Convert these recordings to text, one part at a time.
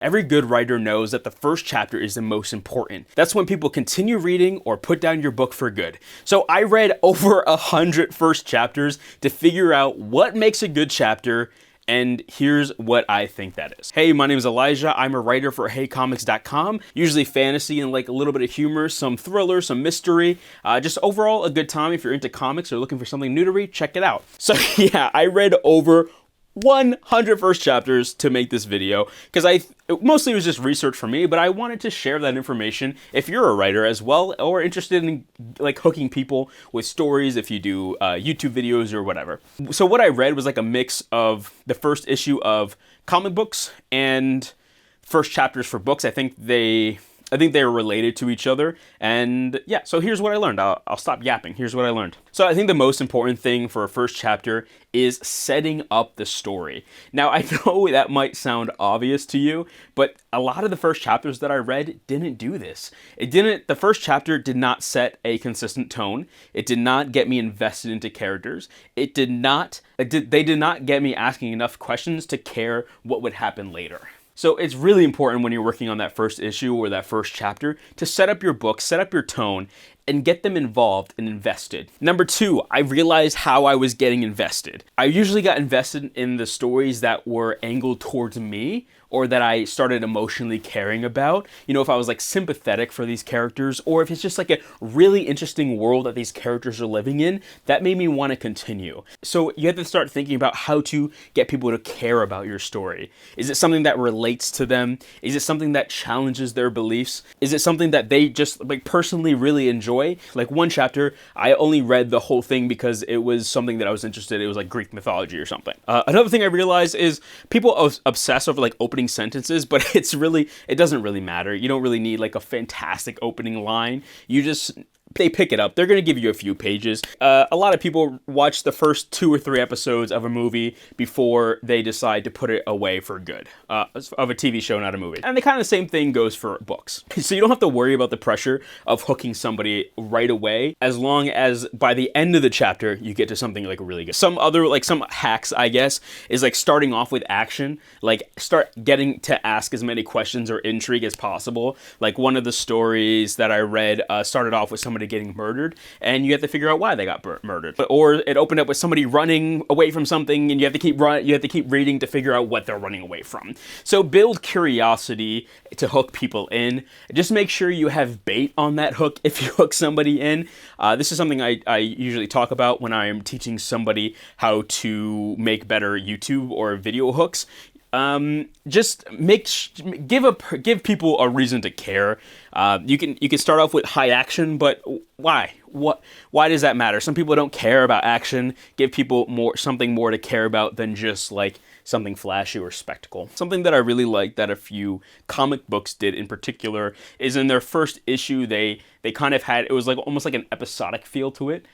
Every good writer knows that the first chapter is the most important. That's when people continue reading or put down your book for good. So I read over 100 first chapters to figure out what makes a good chapter, and here's what I think that is. Hey, my name is Elijah. I'm a writer for HeyComics.com. Usually fantasy and like a little bit of humor, some thriller, some mystery. Just overall a good time. If you're into comics or looking for something new to read, check it out. So yeah, I read over 100 first chapters to make this video because mostly it was just research for me, but I wanted to share that information if you're a writer as well or interested in like hooking people with stories if you do YouTube videos or whatever. So what I read was like a mix of the first issue of comic books and first chapters for books. I think they're related to each other. And yeah, so here's what I learned. I'll stop yapping. Here's what I learned. So I think the most important thing for a first chapter is setting up the story. Now, I know that might sound obvious to you, but a lot of the first chapters that I read didn't do this. The first chapter did not set a consistent tone. It did not get me invested into characters. They did not get me asking enough questions to care what would happen later. So it's really important when you're working on that first issue or that first chapter to set up your book, set up your tone, and get them involved and invested. Number two, I realized how I was getting invested. I usually got invested in the stories that were angled towards me or that I started emotionally caring about. You know, if I was like sympathetic for these characters, or if it's just like a really interesting world that these characters are living in, that made me want to continue. So you have to start thinking about how to get people to care about your story. Is it something that relates to them? Is it something that challenges their beliefs? Is it something that they just like personally really enjoy? Like one chapter, I only read the whole thing because it was something that I was interested in. It was like Greek mythology or something. Another thing I realized is people obsess over like opening sentences, but it doesn't really matter. You don't really need like a fantastic opening line. They pick it up. They're going to give you a few pages. A lot of people watch the first 2 or 3 episodes of a movie before they decide to put it away for good. Of a TV show, not a movie. And the kind of same thing goes for books. So you don't have to worry about the pressure of hooking somebody right away, as long as by the end of the chapter, you get to something like really good. Some hacks, I guess, is like starting off with action. Like start getting to ask as many questions or intrigue as possible. Like one of the stories that I read started off with somebody getting murdered, and you have to figure out why they got murdered. Or it opened up with somebody running away from something, and you have to keep reading to figure out what they're running away from. So build curiosity to hook people in. Just make sure you have bait on that hook if you hook somebody in. This is something I usually talk about when I am teaching somebody how to make better YouTube or video hooks. Just give people a reason to care. You can start off with high action, but why? Why does that matter? Some people don't care about action. Give people something more to care about than just like something flashy or spectacle. Something that I really like that a few comic books did in particular is in their first issue, they kind of had, it was like almost like an episodic feel to it.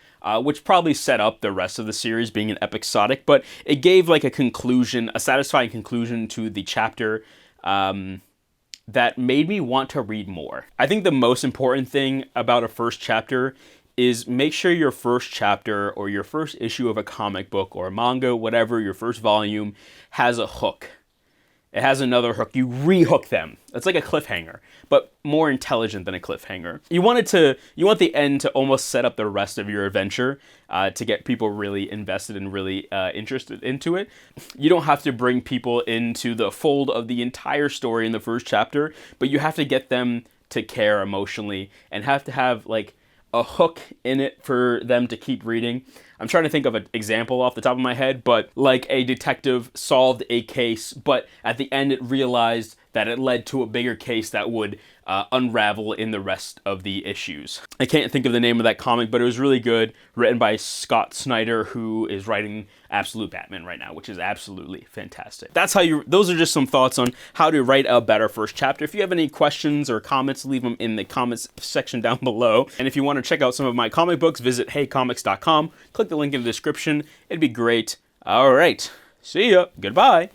Which probably set up the rest of the series being an episodic, but it gave like a satisfying conclusion to the chapter that made me want to read more. I think the most important thing about a first chapter is make sure your first chapter or your first issue of a comic book or a manga, whatever, your first volume, has a hook. It has another hook. You re-hook them. It's like a cliffhanger, but more intelligent than a cliffhanger. You want the end to almost set up the rest of your adventure to get people really invested and really interested into it. You don't have to bring people into the fold of the entire story in the first chapter, but you have to get them to care emotionally and have to have like a hook in it for them to keep reading. I'm trying to think of an example off the top of my head, but like a detective solved a case, but at the end it realized that it led to a bigger case that would unravel in the rest of the issues. I can't think of the name of that comic, but it was really good, written by Scott Snyder, who is writing Absolute Batman right now, which is absolutely fantastic. Those are just some thoughts on how to write a better first chapter. If you have any questions or comments, leave them in the comments section down below. And if you want to check out some of my comic books, visit HeyComics.com. Click the link in the description. It'd be great. All right. See ya. Goodbye.